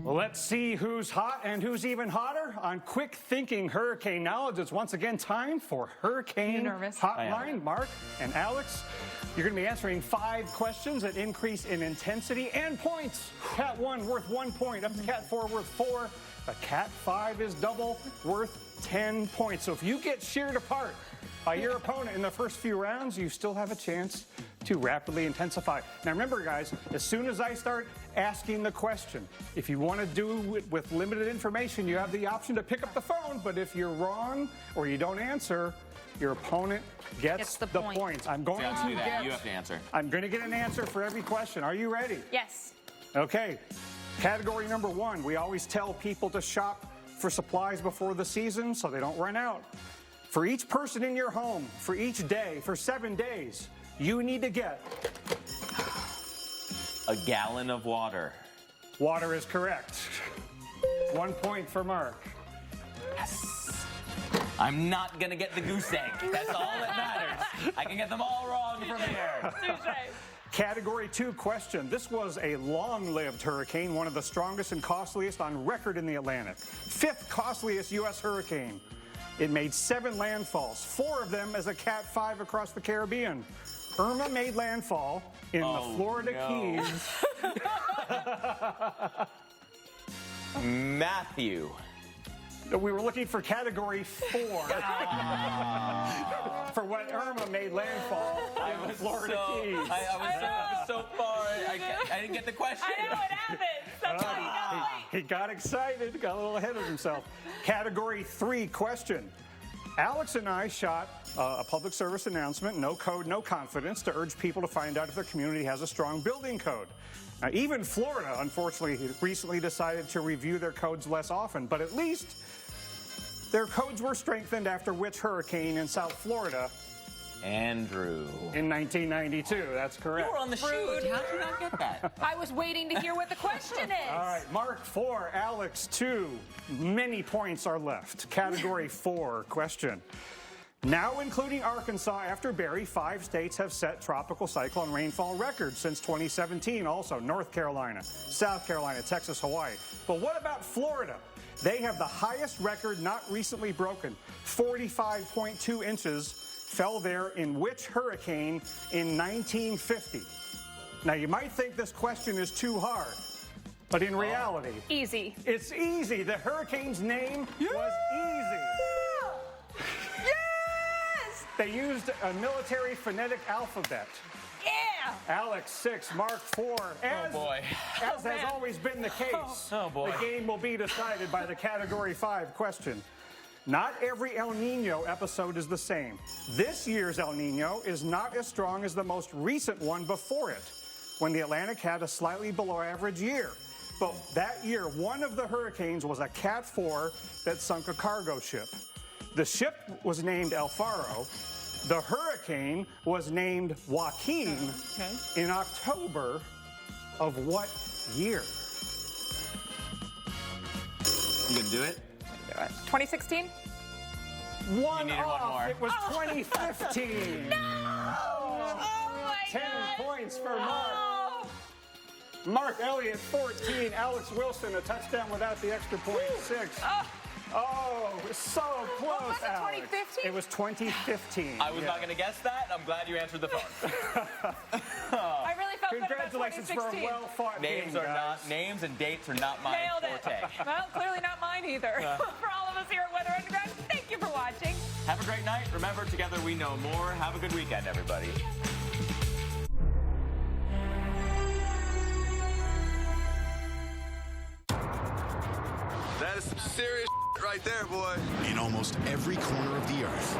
Let's see who's hot and who's even hotter on Quick Thinking Hurricane Knowledge. It's once again time for Hurricane Hotline. Mark and Alex, you're going to be answering 5 questions that increase in intensity and points. Cat 1 worth 1 point, up to Cat 4 worth 4. A Cat 5 is double, worth 10 points. So if you get sheared apart by your opponent in the first few rounds, you still have a chance to rapidly intensify. Now remember, guys, as soon as I start asking the question, if you want to do it with limited information, you have the option to pick up the phone, but if you're wrong or you don't answer, your opponent gets the points. I'm going to get... You have to answer. I'm going to get an answer for every question. Are you ready? Yes. Okay. Category number 1, we always tell people to shop for supplies before the season so they don't run out. For each person in your home, for each day, for 7 days, you need to get a gallon of water. Water is correct. 1 point for Mark. Yes. I'm not going to get the goose egg. That's all that matters. I can get them all wrong from here. Category 2 question. This was a long-lived hurricane, one of the strongest and costliest on record in the Atlantic. 5th costliest U.S. hurricane. It made 7 landfalls, 4 of them as a Cat 5 across the Caribbean. Irma made landfall in the Florida Keys. Matthew. We were looking for category 4 for what Irma made landfall in the Florida Keys. I was so far. I didn't get the question. I know what happened. That's why he got He got excited, got a little ahead of himself. Category 3 question. Alex and I shot a public service announcement, no code, no confidence, to urge people to find out if their community has a strong building code. Now, even Florida, unfortunately, recently decided to review their codes less often, but at least their codes were strengthened after which hurricane in South Florida? Andrew. In 1992, that's correct. You were on the shoot. How did you not get that? I was waiting to hear what the question is. All right, Mark 4, Alex 2. Many points are left. Category 4 question. Now including Arkansas after Barry, 5 states have set tropical cyclone rainfall records since 2017. Also, North Carolina, South Carolina, Texas, Hawaii. But what about Florida? They have the highest record not recently broken. 45.2 inches fell there in which hurricane in 1950? Now, you might think this question is too hard, but in reality... Easy. It's easy. The hurricane's name was Easy. Yes! They used a military phonetic alphabet. Yeah! Alex 6, Mark 4. As has always been the case, the game will be decided by the Category 5 question. Not every El Nino episode is the same. This year's El Nino is not as strong as the most recent one before it, when the Atlantic had a slightly below average year. But that year, one of the hurricanes was a Cat 4 that sunk a cargo ship. The ship was named El Faro. The hurricane was named Joaquin in October of what year? You can do it? 2016? One more. off. It was 2015. No! Oh my 10 points for Mark. Mark Elliott, 14. Alex Wilson, a touchdown without the extra point, 6. Oh, so close, was it, Alex. 2015? It was 2015. I was not going to guess that. I'm glad you answered the phone. I really felt Congratulations for a well-fought game, guys. Names and dates are not my forte. Well, clearly not mine either. For all of us here at Weather Underground, thank you for watching. Have a great night. Remember, together we know more. Have a good weekend, everybody. That is some serious right there, boy. In almost every corner of the earth.